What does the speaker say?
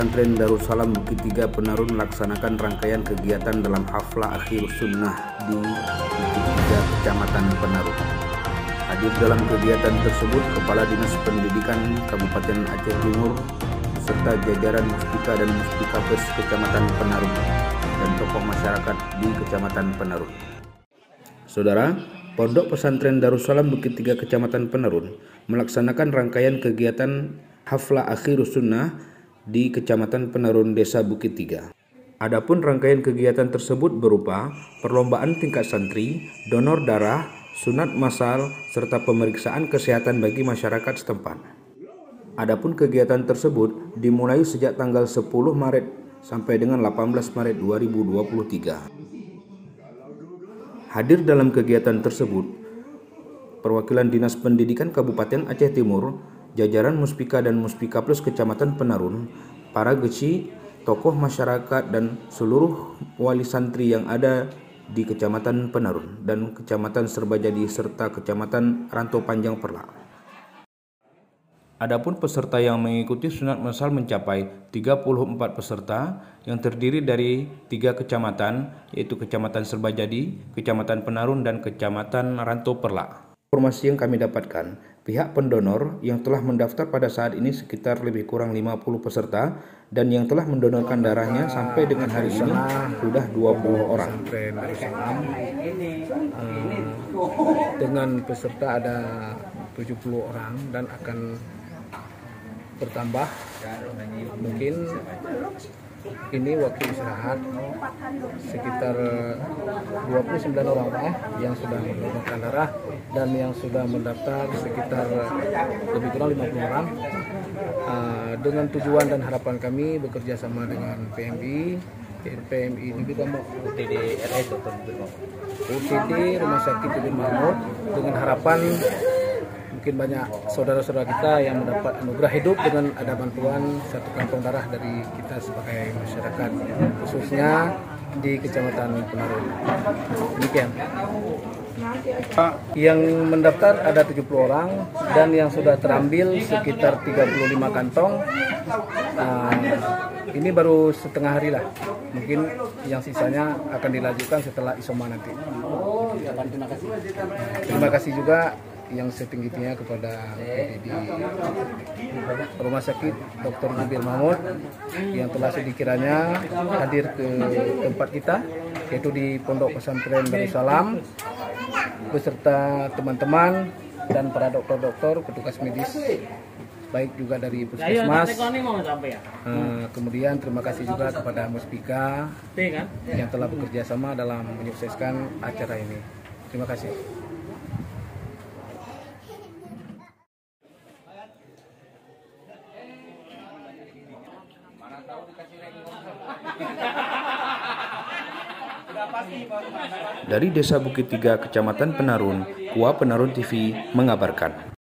Pesantren Darussalam Bukit Tiga Penarun melaksanakan rangkaian kegiatan dalam haflah akhir sunnah di Bukit Tiga, Kecamatan Penarun. Hadir dalam kegiatan tersebut Kepala Dinas Pendidikan Kabupaten Aceh Timur serta jajaran Muspika dan Muspikapes Kecamatan Penarun dan tokoh masyarakat di Kecamatan Penarun. Saudara, Pondok Pesantren Darussalam Bukit Tiga Kecamatan Penarun melaksanakan rangkaian kegiatan haflah akhir sunnah di Kecamatan Penarun, Desa Bukit Tiga. Adapun rangkaian kegiatan tersebut berupa perlombaan tingkat santri, donor darah, sunat massal, serta pemeriksaan kesehatan bagi masyarakat setempat. Adapun kegiatan tersebut dimulai sejak tanggal 10 Maret sampai dengan 18 Maret 2023. Hadir dalam kegiatan tersebut perwakilan Dinas Pendidikan Kabupaten Aceh Timur, jajaran Muspika dan Muspikapes Kecamatan Penarun, para geci, tokoh masyarakat dan seluruh wali santri yang ada di Kecamatan Penarun dan Kecamatan Serbajadi serta Kecamatan Rantau Panjang Perlak. Adapun peserta yang mengikuti sunat massal mencapai 34 peserta yang terdiri dari 3 kecamatan, yaitu Kecamatan Serbajadi, Kecamatan Penarun, dan Kecamatan Rantau Perlak. Informasi yang kami dapatkan, pihak pendonor yang telah mendaftar pada saat ini sekitar lebih kurang 50 peserta dan yang telah mendonorkan darahnya sampai dengan hari ini sudah 20 orang. Dengan peserta ada 70 orang dan akan bertambah. Mungkin ini waktu istirahat sekitar 29 orang yang sudah mendonorkan darah dan yang sudah mendaftar sekitar lebih kurang 50 orang. Dengan tujuan dan harapan kami bekerja sama dengan PMI ini juga mau UTD Rumah Sakit Ibn Mahmud, dengan harapan mungkin banyak saudara-saudara kita yang mendapat anugerah hidup dengan ada bantuan satu kantong darah dari kita sebagai masyarakat, khususnya di Kecamatan Penarun. Demikian. Yang mendaftar ada 70 orang dan yang sudah terambil sekitar 35 kantong. Ini baru setengah hari lah. Mungkin yang sisanya akan dilanjutkan setelah isoma nanti. Terima kasih juga yang setinggi-tingginya kepada di Rumah Sakit Dr. Jubil Mahmud yang telah sedikiranya hadir ke tempat kita, yaitu di Pondok Pesantren Darussalam, beserta teman-teman dan para dokter-dokter, petugas medis, baik juga dari puskesmas. Kemudian terima kasih juga kepada Muspika yang telah bekerja sama dalam menyukseskan acara ini. Terima kasih. Dari Desa Bukit Tiga, Kecamatan Penarun, Kua Penarun TV mengabarkan.